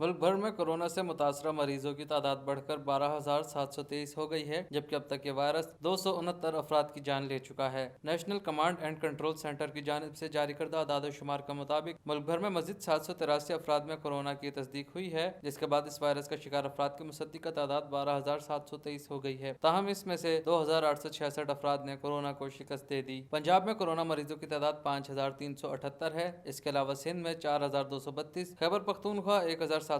मुल्क भर में कोरोना से मुतासरा मरीजों की तादाद बढ़कर 12,723 हो गई है, जबकि अब तक ये वायरस 269 अफराद की जान ले चुका है। National command and control centre की जानिब से जारी करदा आदाद-ओ-शुमार के मुताबिक मुल्क भर में मजीद 783 अफराद में कोरोना की तस्दीक हुई है, जिसके बाद इस वायरस का शिकार अफराद की मुसद्दिका तादाद 12,723 हो गई है। ताहम इसमें से 2,866 अफराद ने कोरोना को शिकस्त दे दी। पंजाब में कोरोना मरीजों की तादाद 5,378 है। इसके अलावा सिंध में 4,232, खैबर पख्तूनख्वा 1,793,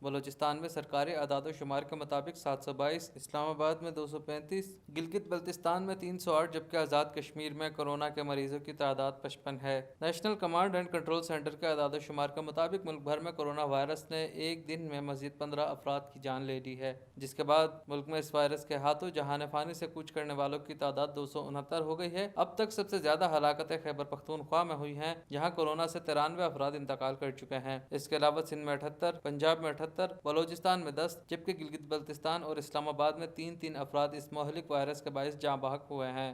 बलोचिस्तान में सरकारी आदाद-ओ-शुमार के मुताबिक 722, इस्लामाबाद में 235, गिलगित बल्तिस्तान में 308, जबकि आज़ाद कश्मीर में कोरोना के मरीजों की तादाद 55 है। National command and control centre के आदाद-ओ-शुमार के मुताबिक मुल्क भर में कोरोना वायरस ने एक दिन में मजीद 15 अफराद की जान ले ली है, जिसके बाद मुल्क में इस वायरस के हाथों जहान फानी से कूच करने वालों की तादाद 269 हो गई है। अब तक सबसे ज्यादा हलाकतें खैबर पख्तूनख्वा में हुई हैं, जहां कोरोना से 93 अफराद इंतकाल कर चुके हैं। इसके अलावा सिंध में 78, पंजाब में 78, बलोचिस्तान में 10, जबकि गिलगित बल्तिस्तान और इस्लामाबाद में 3-3 अफराद इस मोहलिक वायरस के बाइस जाँ बहक हुए हैं।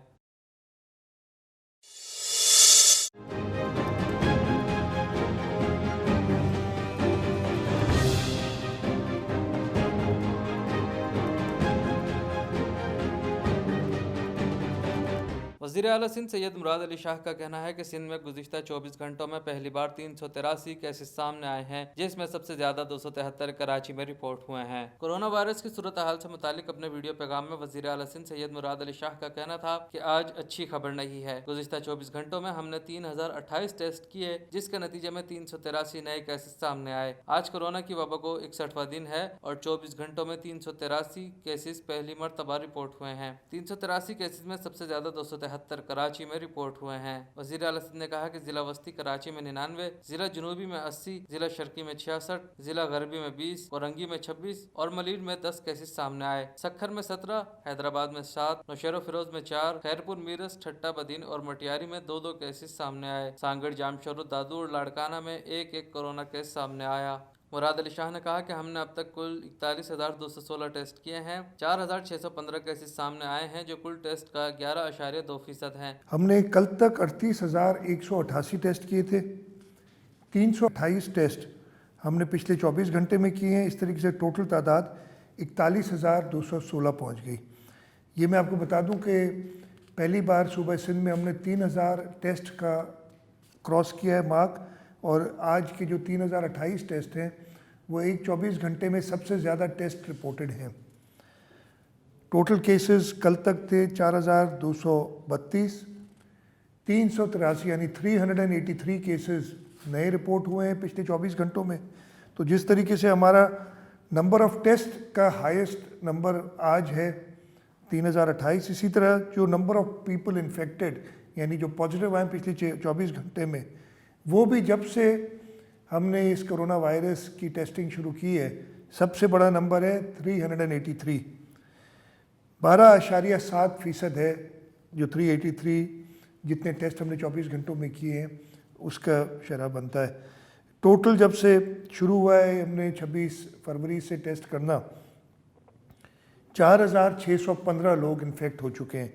वज़ीर आला सिंध सैयद मुराद अली शाह का कहना है कि सिंध में गुज़िश्ता 24 घंटों में पहली बार 383 केसेस सामने आए हैं, जिसमें सबसे ज्यादा 273 कराची में रिपोर्ट हुए हैं। कोरोना वायरस की सूरत हाल से मुतालिक अपने वीडियो पैगाम में वज़ीर आला सिंध सैयद मुराद अली शाह का कहना था कि आज अच्छी खबर नहीं है। गुज़िश्ता 24 घंटों में हमने 3028 टेस्ट किए, जिसके नतीजे में 383 नए केसेस सामने आए। आज कोरोना की वबा को 61वां दिन है और 24 घंटों में 383 केसेस पहली मरतबा रिपोर्ट हुए हैं। 383 केसेस में सबसे ज्यादा 273 कराची में रिपोर्ट हुए हैं। वज़ीर आला सिंध ने कहा कि जिला वस्ती कराची में 99, जिला जनूबी में 80, जिला शर्की में 66, जिला गरबी में 20, औरंगी में 26 और मलीर में 10 केसेस सामने आए। सखर में 17, हैदराबाद में 7, नौशेरो फिरोज में 4, खैरपुर, मीरस, ठट्टा बदीन और मटियारी में 2-2 केसेस सामने आए। सांगड़, जामशोरो, दादू और लाड़काना में 1-1 कोरोना केस सामने आया। मुराद अली शाह ने कहा कि हमने अब तक कुल 41,216 टेस्ट किए हैं। 4,615 केसेस सामने आए हैं, जो कुल टेस्ट का 11.2% है। हमने कल तक 38,188 टेस्ट किए थे। 328 टेस्ट हमने पिछले 24 घंटे में किए हैं। इस तरीके से टोटल तादाद 41,216 पहुँच गई। ये मैं आपको बता दूं कि पहली बार सूबा सिंध में हमने 3,000 टेस्ट का क्रॉस किया है मार्क, और आज के जो 3,028 टेस्ट हैं वो एक 24 घंटे में सबसे ज़्यादा टेस्ट रिपोर्टेड हैं। टोटल केसेस कल तक थे 4,232, 383 यानी 383 केसेस नए रिपोर्ट हुए हैं पिछले 24 घंटों में। तो जिस तरीके से हमारा नंबर ऑफ़ टेस्ट का हाईएस्ट नंबर आज है 3,028, इसी तरह जो नंबर ऑफ़ पीपल इन्फेक्टेड यानी जो पॉजिटिव आए पिछले 24 घंटे में, वो भी जब से हमने इस कोरोना वायरस की टेस्टिंग शुरू की है सबसे बड़ा नंबर है 383। 12.7% है जो 383 जितने टेस्ट हमने 24 घंटों में किए हैं उसका शरह बनता है। टोटल जब से शुरू हुआ है हमने 26 फरवरी से टेस्ट करना, 4,615 लोग इन्फेक्ट हो चुके हैं।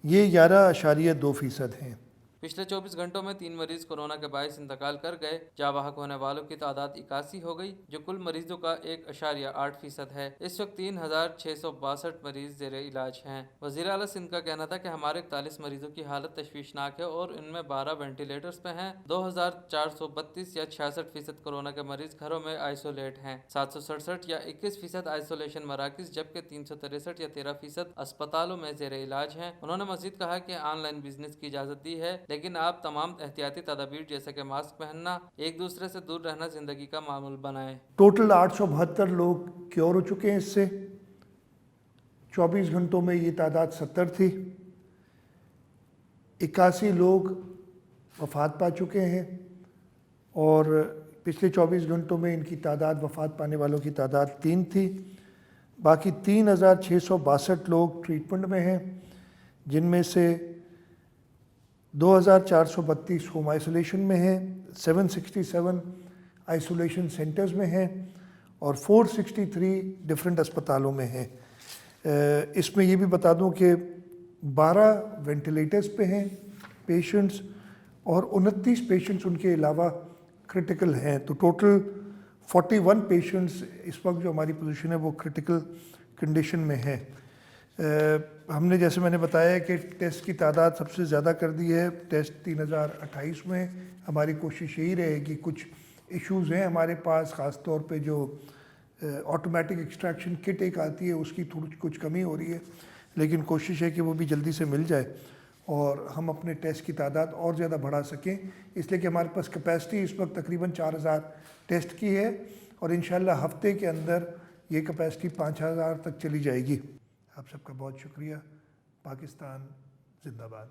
ये 11.2% हैं। पिछले 24 घंटों में 3 मरीज कोरोना के बायस इंतकाल कर गए। जाँ बहक होने वालों की तादाद 81 हो गई, जो कुल मरीजों का 1.8% है। इस वक्त 3,662 मरीज जेर इलाज हैं। वज़ीर आला सिंध का कहना था कि हमारे 41 मरीजों की हालत तशवीशनाक है और इनमें 12 वेंटिलेटर्स पे हैं। 2,432 या 66% कोरोना के मरीज घरों में आइसोलेट हैं। 767 या 21% आइसोलेशन मराकज, जबकि 363 या 13% अस्पतालों में जेर इलाज हैं। उन्होंने मजीद कहा कि ऑनलाइन बिजनेस की इजाज़त दी है, लेकिन आप तमाम एहतियाती तदाबीर जैसे कि मास्क पहनना, एक दूसरे से दूर रहना जिंदगी का मामूल बनाएं। टोटल 872 लोग क्योर हो चुके हैं इससे। 24 घंटों में ये तादाद 70 थी। 81 लोग वफ़ात पा चुके हैं और पिछले 24 घंटों में इनकी तादाद वफ़ात पाने वालों की तादाद 3 थी। बाकी 3,662 लोग ट्रीटमेंट में हैं, जिनमें से 2,432 होम आइसोलेशन में हैं, 767 आइसोलेशन सेंटर्स में हैं और 463 डिफरेंट अस्पतालों में हैं। इसमें ये भी बता दूं कि 12 वेंटिलेटर्स पे हैं पेशेंट्स और 29 पेशेंट्स उनके अलावा क्रिटिकल हैं। तो टोटल 41 पेशेंट्स इस वक्त जो हमारी पोजीशन है वो क्रिटिकल कंडीशन में है। हमने जैसे मैंने बताया कि टेस्ट की तादाद सबसे ज़्यादा कर दी है। टेस्ट 3028 में हमारी कोशिश यही रहेगी। कुछ इश्यूज़ हैं हमारे पास, ख़ास तौर पे जो ऑटोमेटिक एक्सट्रैक्शन किट एक आती है उसकी थोड़ी कुछ कमी हो रही है, लेकिन कोशिश है कि वो भी जल्दी से मिल जाए और हम अपने टेस्ट की तादाद और ज़्यादा बढ़ा सकें, इसलिए कि हमारे पास कैपेसिटी इस वक्त तकरीबन 4000 टेस्ट की है और इंशाल्लाह हफ्ते के अंदर ये कैपेसिटी 5000 तक चली जाएगी। आप सबका बहुत शुक्रिया। पाकिस्तान जिंदाबाद।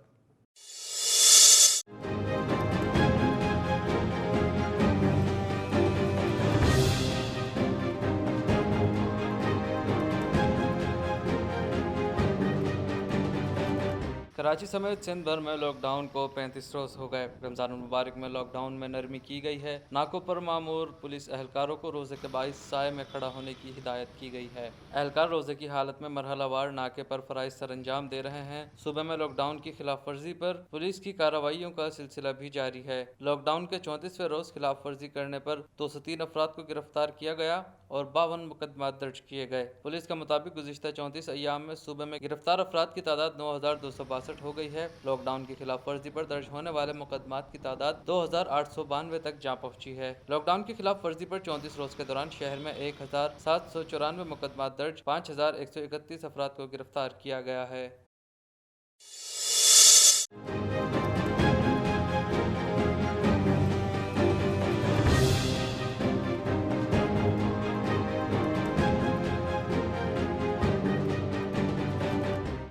कराची समेत सिंध भर में लॉकडाउन को 35 रोज हो गए। रमजान मुबारक में लॉकडाउन में नरमी की गई है। नाकों पर मामूर पुलिस एहलकारों को रोजे के बाइस साय में खड़ा होने की हिदायत की गई है। एहलकार रोजे की हालत में मरहलावार नाके पर फराइज सर अंजाम दे रहे हैं। सुबह में लॉकडाउन की खिलाफ वर्जी पर पुलिस की कार्रवाइयों का सिलसिला भी जारी है। लॉकडाउन के 34वें रोज खिलाफ वर्जी करने पर 203 अफराद को गिरफ्तार किया गया और 52 मुकदमात दर्ज किए गए। पुलिस के मुताबिक गुज़िश्ता 34 अय्याम में सूबे में गिरफ्तार अफराद की तादाद 9262 हो गई है। लॉकडाउन की खिलाफ वर्जी पर दर्ज होने वाले मुकदमात की तादाद 2892 तक जा पहुंची है। लॉकडाउन की खिलाफ वर्जी पर 34 रोज के दौरान शहर में 1794 मुकदमात दर्ज 5131 अफराद को गिरफ्तार किया गया है।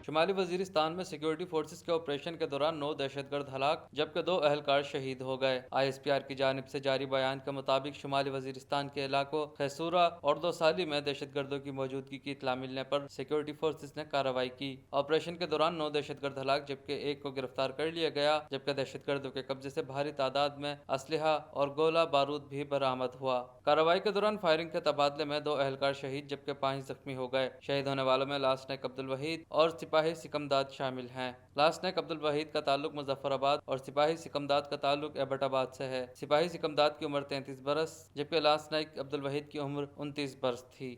शुमाली वजीरिस्तान में सिक्योरिटी फोर्सेस के ऑपरेशन के दौरान 9 दहशतगर्द हलाक जबकि 2 एहलकार शहीद हो गए। ISPR की जानिब से जारी बयान के मुताबिक शुमाली वजीरिस्तान के इलाकों खैसूरा और दोसाली में दहशतगर्दों की मौजूदगी की इत्तला मिलने पर सिक्योरिटी फोर्सेस ने कार्रवाई की। ऑपरेशन के दौरान 9 दहशतगर्द हलाक जबकि 1 को गिरफ्तार कर लिया गया, जबकि दहशतगर्दों के कब्जे से भारी तादाद में असलहा और गोला बारूद भी बरामद हुआ। कार्रवाई के दौरान फायरिंग के तबादले में 2 एहलकार शहीद जबकि 5 जख्मी हो गए। शहीद होने वालों में लासनायक अब्दुल वहीद और सिपाही सिकमदाद शामिल हैं। लासनायक अब्दुल वहीद का ताल्लुक मुजफ्फराबाद और सिपाही सिकमदाद का ताल्लुक एबटाबाद से है। सिपाही सिकमदाद की उम्र 33 बरस जबकि लासनायक अब्दुल वहीद की उम्र 29 बरस थी।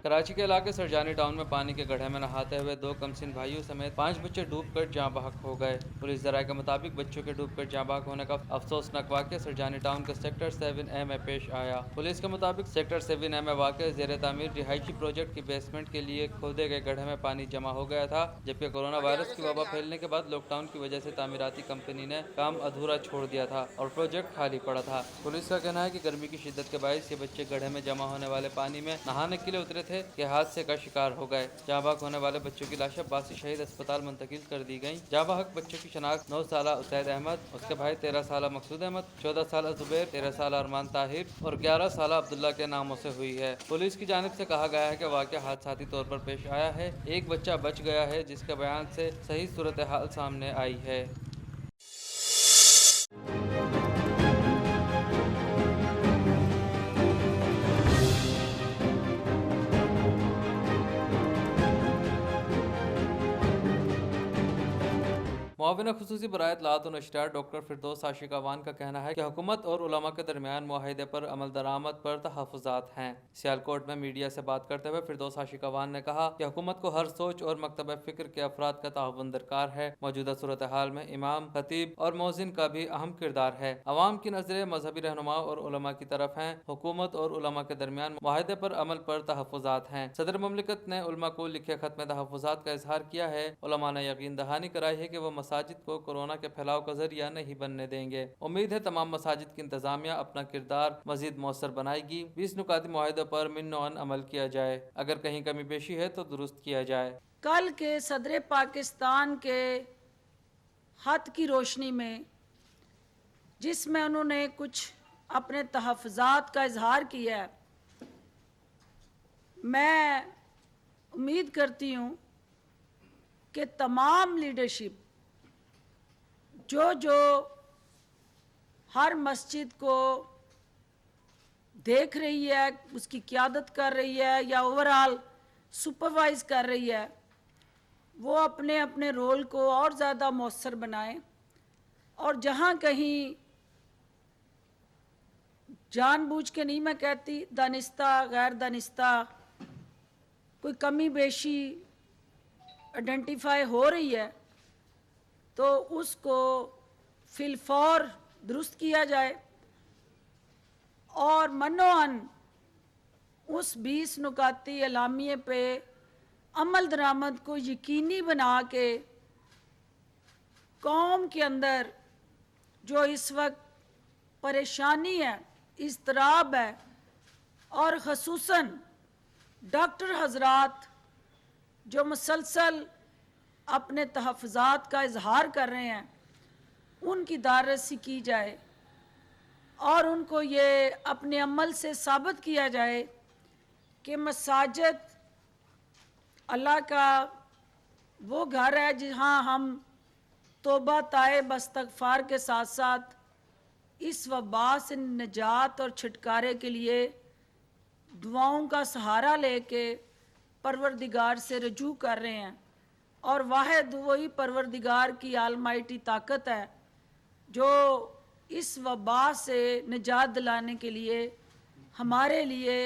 कराची के इलाके सरजानी टाउन में पानी के गड्ढे में नहाते हुए 2 कमसिन भाइयों समेत 5 बच्चे डूबकर जाँ बहक हो गए। पुलिस जराये के मुताबिक बच्चों के डूबकर जाँ बहक होने का अफसोसनाक वाक़या सरजानी टाउन के सेक्टर 7A में पेश आया। पुलिस के मुताबिक सेक्टर 7A में वाक़ ज़ेर तामीर रिहायशी प्रोजेक्ट की बेसमेंट के लिए खोदे गए गड्ढे में पानी जमा हो गया था, जबकि कोरोना वायरस की वबा फैलने के बाद लॉकडाउन की वजह से तामीराती कंपनी ने काम अधूरा छोड़ दिया था और प्रोजेक्ट खाली पड़ा था। पुलिस का कहना है कि गर्मी की शिद्दत के बायस ये बच्चे गड्ढे में जमा होने वाले पानी में नहाने के लिए उतरे थे कि हादसे का शिकार हो गए। जाँ बहक होने वाले बच्चों की लाशें बासी शहीद अस्पताल मुंतकिल कर दी गयी। जाँ बहक बच्चों की शनाख्त 9 साला उसैद अहमद, उसके भाई 13 साला मकसूद अहमद, 14 साला जुबैर, 13 साला अरमान ताहिर और 11 साला अब्दुल्ला के नामों से हुई है। पुलिस की जानिब से कहा गया है कि वाक़या हादसाती तौर पर पेश आया है। एक बच्चा बच गया है जिसके बयान से सही सूरत हाल सामने आई है। मुआविन खुसूसी बराए इत्तलात और नशरियात डॉक्टर फिरदौस आशिक अवान का कहना है कि हुकूमत और उलमा के दरमियान मुआहिदे पर अमल दरामद पर तहफ़्फ़ुज़ात हैं। सियालकोट में मीडिया से बात करते हुए फिरदौस आशिक अवान ने कहा कि हुकूमत को हर सोच और मकतब फ़िक्र के अफराद का ताउन दरकार है। मौजूदा सूरत हाल में इमाम, खतीब और मौज़िन का भी अहम किरदार है। अवाम की नज़रें मजहबी रहनुमा और उलमा की तरफ हैं। हुकूमत और उलमा के दरमियान मुआहिदे पर अमल पर तहफ़्फ़ुज़ात हैं। सदर मुमलिकत ने उलमा को लिखे खत में तहफ़्फ़ुज़ात का इजहार किया है। उलमा ने यकीन दहानी कराई है कि वो मसाजिद को कोरोना के फैलाव का जरिया नहीं बनने देंगे। उम्मीद है तमाम मसाजिद की इंतजामिया अपना किरदार मजीद मौसर बनाएगी। 20 नुकाती मुआहिदों पर मिन्नोअन अमल किया जाए। अगर कहीं कमी पेशी है तो दुरुस्त किया जाए। कल के सदर पाकिस्तान के खत की रोशनी में जिसमें उन्होंने कुछ अपने तहफ़्फ़ुज़ात का इजहार किया है, मैं उम्मीद करती हूँ कि तमाम लीडरशिप जो हर मस्जिद को देख रही है, उसकी क़यादत कर रही है या ओवरऑल सुपरवाइज कर रही है, वो अपने अपने रोल को और ज़्यादा मौसर बनाएं और जहाँ कहीं जानबूझ के नहीं, मैं कहती दानिस्ता गैर दानिस्ता कोई कमी बेशी आइडेंटिफाई हो रही है तो उसको फिलफौर दुरुस्त किया जाए और मनोअन उस 20 नुकाती एलामिये पे अमल दरामद को यकीनी बना के कौम के अंदर जो इस वक्त परेशानी है, इज़्तिराब है और ख़ुसूसन डॉक्टर हज़रात जो मुसलसल अपने तहफ़्फ़ुज़ात का इजहार कर रहे हैं, उनकी दारसी की जाए और उनको ये अपने अमल से साबित किया जाए कि मसाजिद अल्लाह का वो घर है जहाँ हम तौबा ताइब इस्तग़फ़ार के साथ साथ इस वबा से निजात और छुटकारे के लिए दुआओं का सहारा लेके परवरदिगार से रजू कर रहे हैं और वाहिद वही परवरदिगार की आलमाइटी ताकत है जो इस वबा से निजात दिलाने के लिए हमारे लिए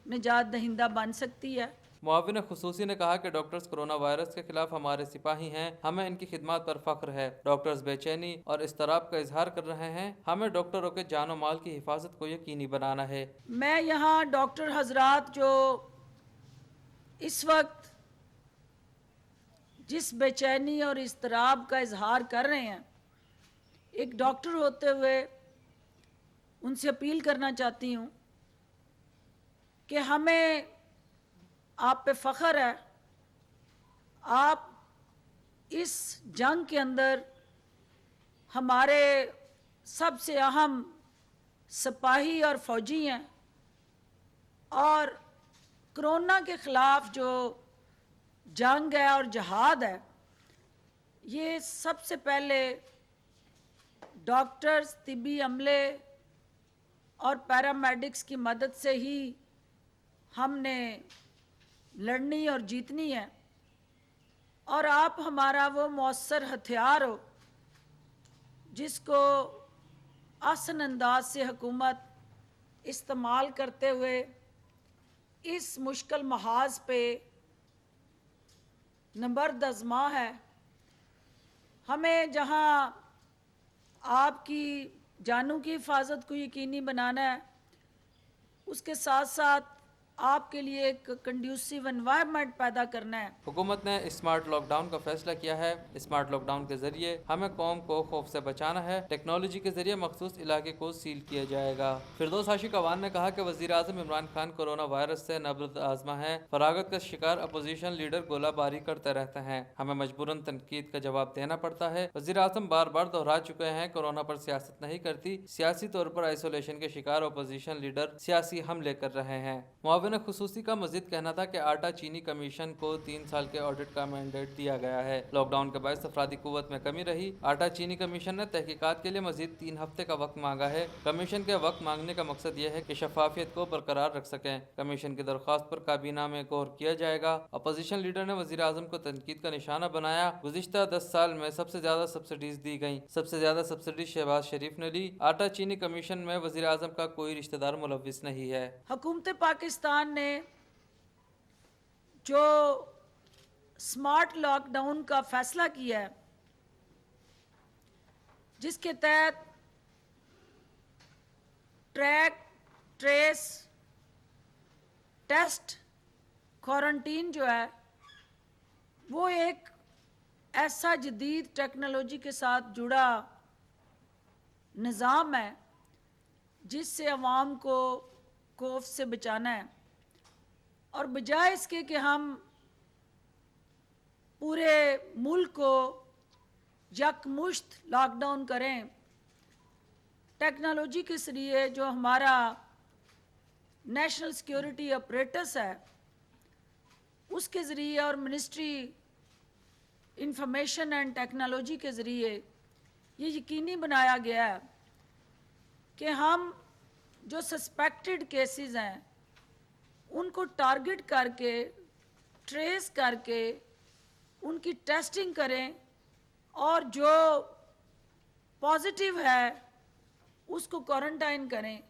निजात दहिंदा बन सकती है। मुआविन खुसूसी ने कहा कि डॉक्टर्स कोरोना वायरस के खिलाफ हमारे सिपाही हैं, हमें इनकी खिदमत पर फख्र है। डॉक्टर्स बेचैनी और इस्तराब का इजहार कर रहे हैं, हमें डॉक्टरों के जान और माल की हिफाजत को यकीनी बनाना है। मैं यहाँ डॉक्टर हजरात जो इस वक्त जिस बेचैनी और इस्तराब का इजहार कर रहे हैं, एक डॉक्टर होते हुए उनसे अपील करना चाहती हूँ कि हमें आप पे फ़ख्र है, आप इस जंग के अंदर हमारे सबसे अहम सिपाही और फ़ौजी हैं और कोरोना के ख़िलाफ़ जो जंग है और जहाद है, ये सबसे पहले डॉक्टर्स, तिब्बी अमले और पैरामेडिक्स की मदद से ही हमने लड़नी और जीतनी है और आप हमारा वो मौसर हथियार हो जिसको आसान अंदाज से हुकूमत इस्तेमाल करते हुए इस मुश्किल महाज पे नंबर दज़मा है। हमें जहाँ आपकी जानों की हिफाजत को यकीनी बनाना है, उसके साथ साथ आपके लिए एक कंड्यूसिव एनवायरनमेंट पैदा करना है। हुकूमत ने स्मार्ट लॉकडाउन का फैसला किया है। स्मार्ट लॉकडाउन के जरिए हमें कौम को खौफ से बचाना है। टेक्नोलॉजी के जरिए मखसूस इलाके को सील किया जाएगा। फिरदौस हाशी कवान ने कहा कि वज़ीर आज़म इमरान खान कोरोना वायरस से नब्ज़ आज़मा है। फरागत का शिकार अपोजिशन लीडर गोलाबारी करते रहते हैं, हमें मजबूरन तनकीद का जवाब देना पड़ता है। वज़ीर आज़म बार बार दोहरा चुके हैं, कोरोना पर सियासत नहीं करती, सियासी तौर पर आइसोलेशन के शिकार अपोजिशन लीडर सियासी हमले कर रहे हैं। मुआविन खुसूसी का मजीद कहना था कि आटा चीनी कमीशन को 3 साल के ऑडिट का मैंडेट दिया गया है। लॉकडाउन के बाद अफरादी कुव्वत में कमी रही। आटा चीनी कमीशन ने तहकीकात के लिए मजीद 3 हफ्ते का वक्त मांगा है। कमीशन के वक्त मांगने का मकसद यह है कि शफाफियत को बरकरार रख सकें। कमीशन की दरख्वास्त पर काबीना में गौर किया जाएगा। अपोजिशन लीडर ने वज़ीर आज़म को तनकीद का निशाना बनाया। गुज़िश्ता 10 साल में सबसे ज्यादा सब्सिडीज दी गई, सबसे ज्यादा सब्सिडी शहबाज शरीफ ने ली। आटा चीनी कमीशन में वज़ीर आज़म का कोई रिश्तेदार मुलव्विस नहीं है। हुकूमत पाकिस्तान ने जो स्मार्ट लॉकडाउन का फैसला किया है, जिसके तहत ट्रैक, ट्रेस, टेस्ट, क्वारंटीन जो है वो एक ऐसा जदीद टेक्नोलॉजी के साथ जुड़ा निज़ाम है जिससे अवाम को खौफ से बचाना है और बजाय इसके कि हम पूरे मुल्क को यकमुश्त लॉकडाउन करें, टेक्नोलॉजी के ज़रिए जो हमारा नेशनल सिक्योरिटी ऑपरेटर्स है उसके ज़रिए और मिनिस्ट्री इंफॉर्मेशन एंड टेक्नोलॉजी के ज़रिए ये यकीनी बनाया गया है कि हम जो सस्पेक्टेड केसेस हैं उनको टारगेट करके ट्रेस करके उनकी टेस्टिंग करें और जो पॉजिटिव है उसको क्वारंटाइन करें।